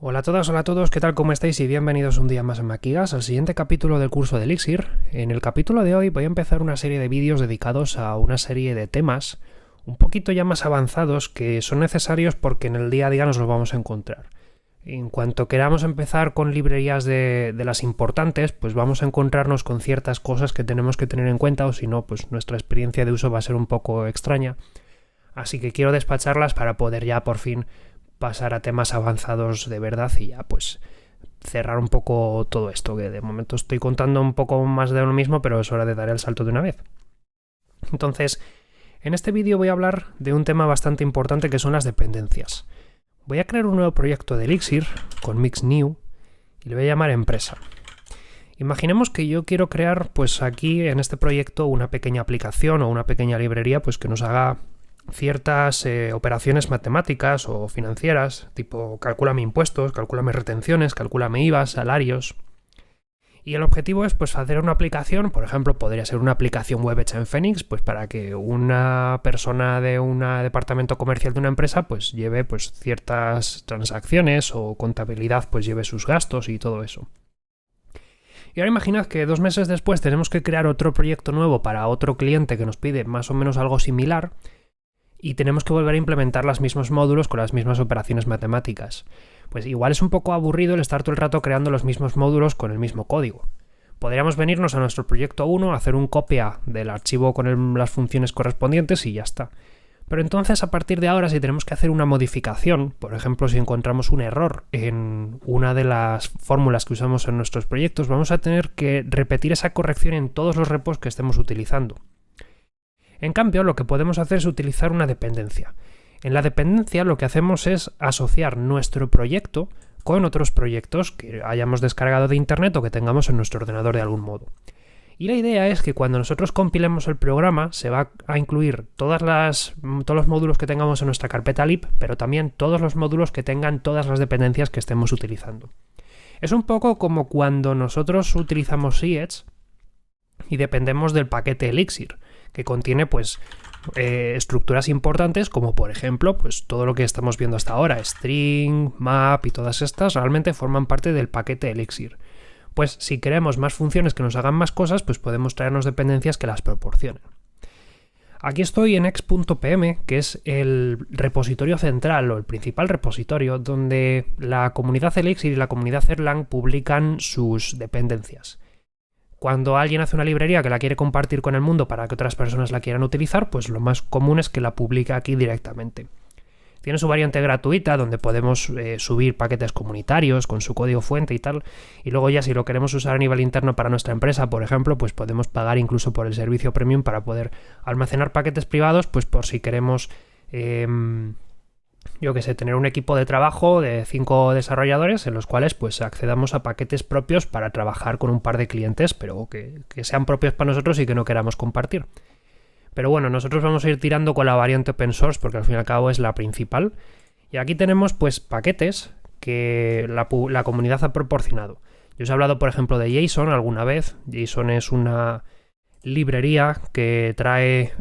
Hola a todas, hola a todos, ¿qué tal? ¿Cómo estáis? Y bienvenidos un día más a Maquigas, al siguiente capítulo del curso de Elixir. En el capítulo de hoy voy a empezar una serie de vídeos dedicados a una serie de temas un poquito ya más avanzados que son necesarios porque en el día a día nos los vamos a encontrar. En cuanto queramos empezar con librerías de las importantes, pues vamos a encontrarnos con ciertas cosas que tenemos que tener en cuenta, o si no, pues nuestra experiencia de uso va a ser un poco extraña. Así que quiero despacharlas para poder ya por fin pasar a temas avanzados de verdad y ya pues cerrar un poco todo esto, que de momento estoy contando un poco más de lo mismo, pero es hora de dar el salto de una vez. Entonces, en este vídeo voy a hablar de un tema bastante importante que son las dependencias. Voy a crear un nuevo proyecto de Elixir con Mix New y le voy a llamar empresa. Imaginemos que yo quiero crear pues aquí en este proyecto una pequeña aplicación o una pequeña librería pues que nos haga ciertas operaciones matemáticas o financieras, tipo calcúlame impuestos, calcúlame retenciones, calcúlame IVA, salarios. Y el objetivo es pues hacer una aplicación, por ejemplo, podría ser una aplicación web hecha en Phoenix, pues para que una persona de un departamento comercial de una empresa pues lleve pues ciertas transacciones o contabilidad pues lleve sus gastos y todo eso. Y ahora imaginad que 2 meses después tenemos que crear otro proyecto nuevo para otro cliente que nos pide más o menos algo similar y tenemos que volver a implementar los mismos módulos con las mismas operaciones matemáticas. Pues igual es un poco aburrido el estar todo el rato creando los mismos módulos con el mismo código. Podríamos venirnos a nuestro proyecto 1, hacer un copia del archivo con las funciones correspondientes y ya está. Pero entonces, a partir de ahora, si tenemos que hacer una modificación, por ejemplo, si encontramos un error en una de las fórmulas que usamos en nuestros proyectos, vamos a tener que repetir esa corrección en todos los repos que estemos utilizando. En cambio, lo que podemos hacer es utilizar una dependencia. En la dependencia lo que hacemos es asociar nuestro proyecto con otros proyectos que hayamos descargado de internet o que tengamos en nuestro ordenador de algún modo. Y la idea es que cuando nosotros compilemos el programa se va a incluir todos los módulos que tengamos en nuestra carpeta lib, pero también todos los módulos que tengan todas las dependencias que estemos utilizando. Es un poco como cuando nosotros utilizamos Siets y dependemos del paquete Elixir, que contiene pues estructuras importantes como por ejemplo pues todo lo que estamos viendo hasta ahora, string, map y todas estas realmente forman parte del paquete Elixir. Pues si queremos más funciones que nos hagan más cosas, pues podemos traernos dependencias que las proporcionen. Aquí estoy en ex.pm, que es el repositorio central o el principal repositorio donde la comunidad Elixir y la comunidad Erlang publican sus dependencias. Cuando alguien hace una librería que la quiere compartir con el mundo para que otras personas la quieran utilizar, pues lo más común es que la publique aquí directamente. Tiene su variante gratuita donde podemos subir paquetes comunitarios con su código fuente y tal, y luego ya si lo queremos usar a nivel interno para nuestra empresa, por ejemplo, pues podemos pagar incluso por el servicio premium para poder almacenar paquetes privados, pues por si queremos tener un equipo de trabajo de 5 desarrolladores en los cuales pues accedamos a paquetes propios para trabajar con un par de clientes, pero que sean propios para nosotros y que no queramos compartir. Pero bueno, nosotros vamos a ir tirando con la variante open source porque al fin y al cabo es la principal. Y aquí tenemos pues paquetes que la comunidad ha proporcionado. Yo os he hablado por ejemplo de JSON alguna vez. JSON es una librería que trae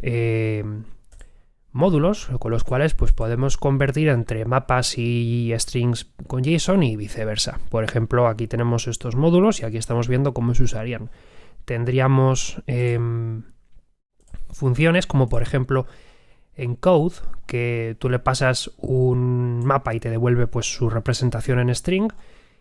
módulos con los cuales pues podemos convertir entre mapas y strings con JSON y viceversa. Por ejemplo, aquí tenemos estos módulos y aquí estamos viendo cómo se usarían. Tendríamos funciones como por ejemplo encode, que tú le pasas un mapa y te devuelve pues su representación en string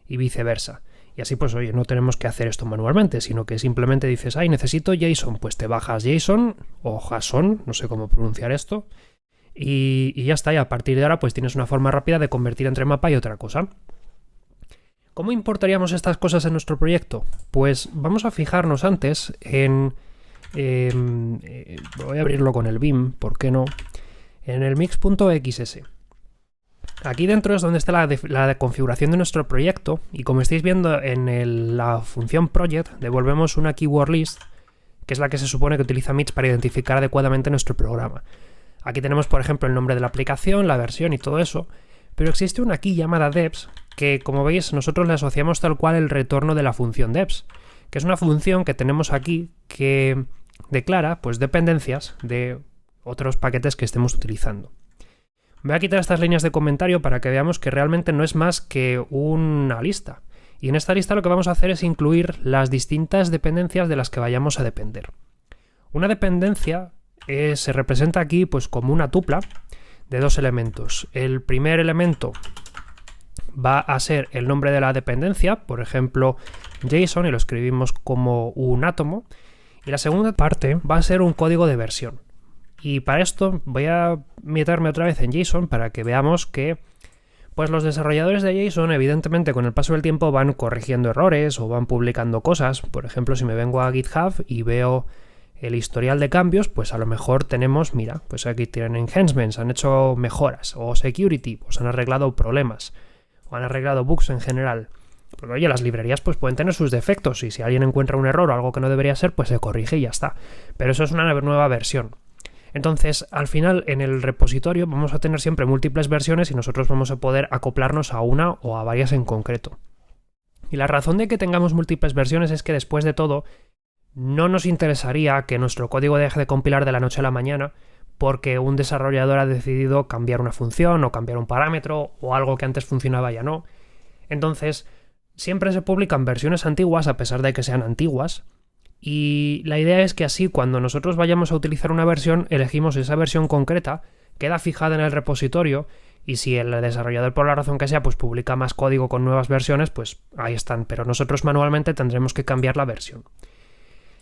y viceversa. Y así pues, oye, no tenemos que hacer esto manualmente, sino que simplemente dices, necesito JSON, pues te bajas JSON o JSON, no sé cómo pronunciar esto, y ya está, y a partir de ahora pues tienes una forma rápida de convertir entre mapa y otra cosa. ¿Cómo importaríamos estas cosas en nuestro proyecto? Pues vamos a fijarnos antes en voy a abrirlo con el Vim, ¿por qué no? En el mix.xs. Aquí dentro es donde está la configuración de nuestro proyecto y como estáis viendo en la función project devolvemos una keyword list que es la que se supone que utiliza Mix para identificar adecuadamente nuestro programa. Aquí tenemos por ejemplo el nombre de la aplicación, la versión y todo eso, pero existe una key llamada deps que como veis nosotros le asociamos tal cual el retorno de la función deps, que es una función que tenemos aquí que declara pues dependencias de otros paquetes que estemos utilizando. Voy a quitar estas líneas de comentario para que veamos que realmente no es más que una lista. Y en esta lista lo que vamos a hacer es incluir las distintas dependencias de las que vayamos a depender. Una dependencia se representa aquí pues como una tupla de dos elementos. El primer elemento va a ser el nombre de la dependencia, por ejemplo JSON, y lo escribimos como un átomo. Y la segunda parte va a ser un código de versión. Y para esto voy a meterme otra vez en JSON para que veamos que pues los desarrolladores de JSON evidentemente con el paso del tiempo van corrigiendo errores o van publicando cosas. Por ejemplo, si me vengo a GitHub y veo el historial de cambios, pues a lo mejor tenemos, mira, pues aquí tienen enhancements, han hecho mejoras, o security, pues han arreglado problemas, o han arreglado bugs en general. Porque oye, las librerías pues pueden tener sus defectos y si alguien encuentra un error o algo que no debería ser, pues se corrige y ya está. Pero eso es una nueva versión. Entonces, al final, en el repositorio vamos a tener siempre múltiples versiones y nosotros vamos a poder acoplarnos a una o a varias en concreto. Y la razón de que tengamos múltiples versiones es que después de todo, no nos interesaría que nuestro código deje de compilar de la noche a la mañana porque un desarrollador ha decidido cambiar una función o cambiar un parámetro o algo que antes funcionaba ya no. Entonces, siempre se publican versiones antiguas a pesar de que sean antiguas. Y la idea es que así cuando nosotros vayamos a utilizar una versión, elegimos esa versión concreta, queda fijada en el repositorio y si el desarrollador por la razón que sea pues publica más código con nuevas versiones, pues ahí están, pero nosotros manualmente tendremos que cambiar la versión.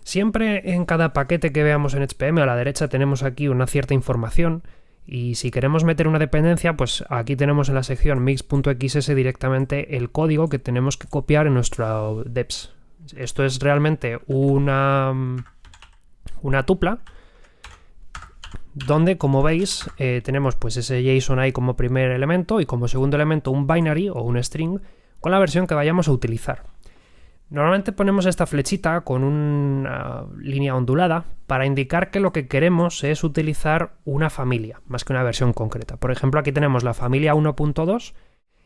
Siempre en cada paquete que veamos en HPM a la derecha tenemos aquí una cierta información y si queremos meter una dependencia, pues aquí tenemos en la sección mix.xs directamente el código que tenemos que copiar en nuestro deps. Esto es realmente una tupla donde, como veis, tenemos pues ese JSON ahí como primer elemento y como segundo elemento un binary o un string con la versión que vayamos a utilizar. Normalmente ponemos esta flechita con una línea ondulada para indicar que lo que queremos es utilizar una familia, más que una versión concreta. Por ejemplo, aquí tenemos la familia 1.2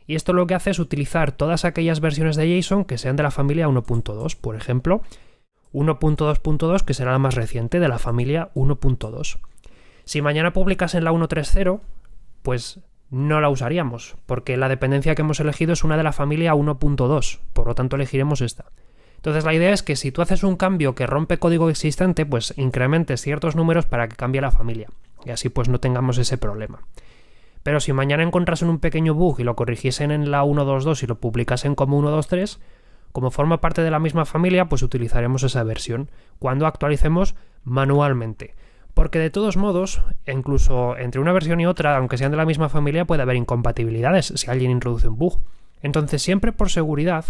y esto lo que hace es utilizar todas aquellas versiones de JSON que sean de la familia 1.2. Por ejemplo, 1.2.2, que será la más reciente de la familia 1.2. Si mañana publicasen la 1.3.0, pues no la usaríamos, porque la dependencia que hemos elegido es una de la familia 1.2, por lo tanto elegiremos esta. Entonces la idea es que si tú haces un cambio que rompe código existente, pues incrementes ciertos números para que cambie la familia, y así pues no tengamos ese problema. Pero si mañana encontrasen un pequeño bug y lo corrigiesen en la 1.2.2 y lo publicasen como 1.2.3, como forma parte de la misma familia, pues utilizaremos esa versión cuando actualicemos manualmente. Porque de todos modos, incluso entre una versión y otra, aunque sean de la misma familia, puede haber incompatibilidades si alguien introduce un bug. Entonces, siempre por seguridad,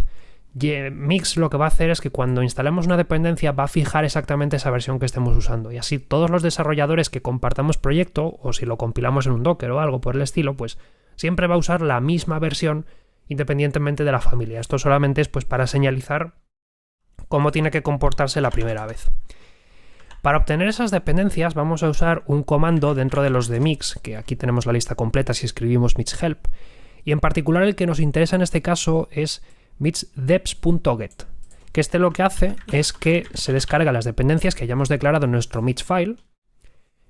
Mix lo que va a hacer es que cuando instalemos una dependencia va a fijar exactamente esa versión que estemos usando. Y así todos los desarrolladores que compartamos proyecto, o si lo compilamos en un Docker o algo por el estilo, pues siempre va a usar la misma versión independientemente de la familia. Esto solamente es pues para señalizar cómo tiene que comportarse la primera vez. Para obtener esas dependencias vamos a usar un comando dentro de los de Mix, que aquí tenemos la lista completa si escribimos mixhelp, y en particular el que nos interesa en este caso es mixdeps.get, que este lo que hace es que se descarga las dependencias que hayamos declarado en nuestro mix file.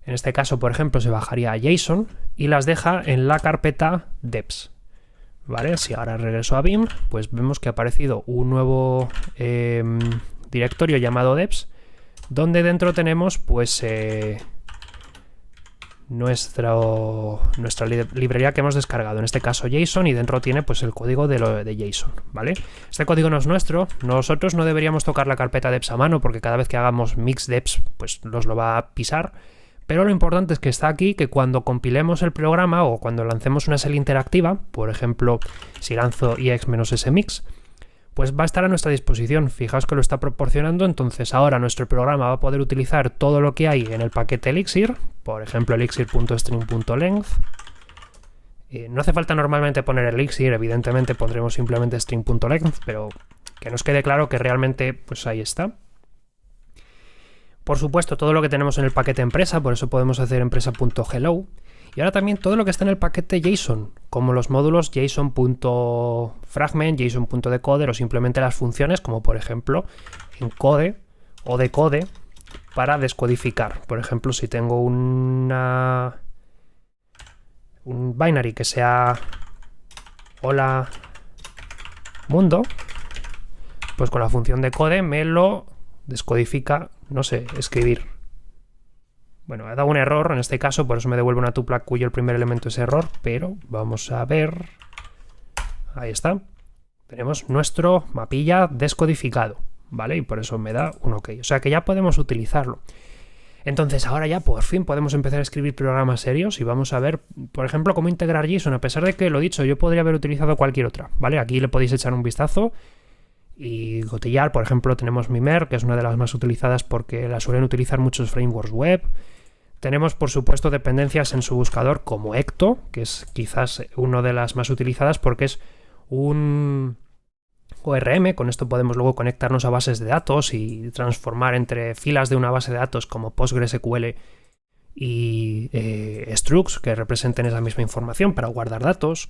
En este caso, por ejemplo, se bajaría a JSON y las deja en la carpeta deps. ¿Vale? Si ahora regreso a Vim, pues vemos que ha aparecido un nuevo directorio llamado deps, donde dentro tenemos pues nuestra librería que hemos descargado, en este caso JSON, y dentro tiene pues el código de JSON, ¿vale? Este código no es nuestro, nosotros no deberíamos tocar la carpeta deps a mano porque cada vez que hagamos mix deps pues nos lo va a pisar, pero lo importante es que está aquí, que cuando compilemos el programa o cuando lancemos una SEL interactiva, por ejemplo si lanzo ix-smix, pues va a estar a nuestra disposición. Fijaos que lo está proporcionando, entonces ahora nuestro programa va a poder utilizar todo lo que hay en el paquete Elixir, por ejemplo elixir.string.length. No hace falta normalmente poner Elixir, evidentemente pondremos simplemente string.length, pero que nos quede claro que realmente pues ahí está. Por supuesto, todo lo que tenemos en el paquete empresa, por eso podemos hacer empresa.hello. Y ahora también todo lo que está en el paquete JSON, como los módulos JSON.fragment, JSON.decoder o simplemente las funciones, como por ejemplo encode o decode para descodificar. Por ejemplo, si tengo una un binary que sea hola mundo, pues con la función decode me lo descodifica, no sé, escribir. Bueno, he dado un error en este caso, por eso me devuelve una tupla cuyo el primer elemento es error, pero vamos a ver. Ahí está. Tenemos nuestro mapilla descodificado, ¿vale? Y por eso me da un OK. O sea que ya podemos utilizarlo. Entonces ahora ya por fin podemos empezar a escribir programas serios y vamos a ver, por ejemplo, cómo integrar JSON, a pesar de que, lo dicho, yo podría haber utilizado cualquier otra, ¿vale? Aquí le podéis echar un vistazo y gotillar. Por ejemplo, tenemos Mimer, que es una de las más utilizadas porque la suelen utilizar muchos frameworks web. Tenemos, por supuesto, dependencias en su buscador como Ecto, que es quizás una de las más utilizadas porque es un ORM. Con esto podemos luego conectarnos a bases de datos y transformar entre filas de una base de datos como PostgreSQL y structs que representen esa misma información para guardar datos.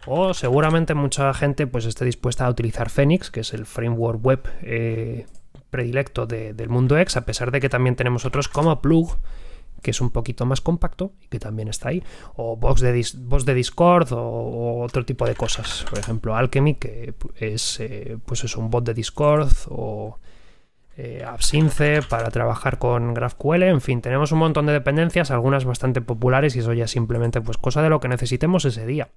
O seguramente mucha gente pues esté dispuesta a utilizar Phoenix, que es el framework web predilecto del mundo X, a pesar de que también tenemos otros como Plug, que es un poquito más compacto y que también está ahí, o bots de Discord o otro tipo de cosas. Por ejemplo, Alchemy, que es pues es un bot de Discord, o Absinthe para trabajar con GraphQL. En fin, tenemos un montón de dependencias, algunas bastante populares, y eso ya simplemente pues cosa de lo que necesitemos ese día.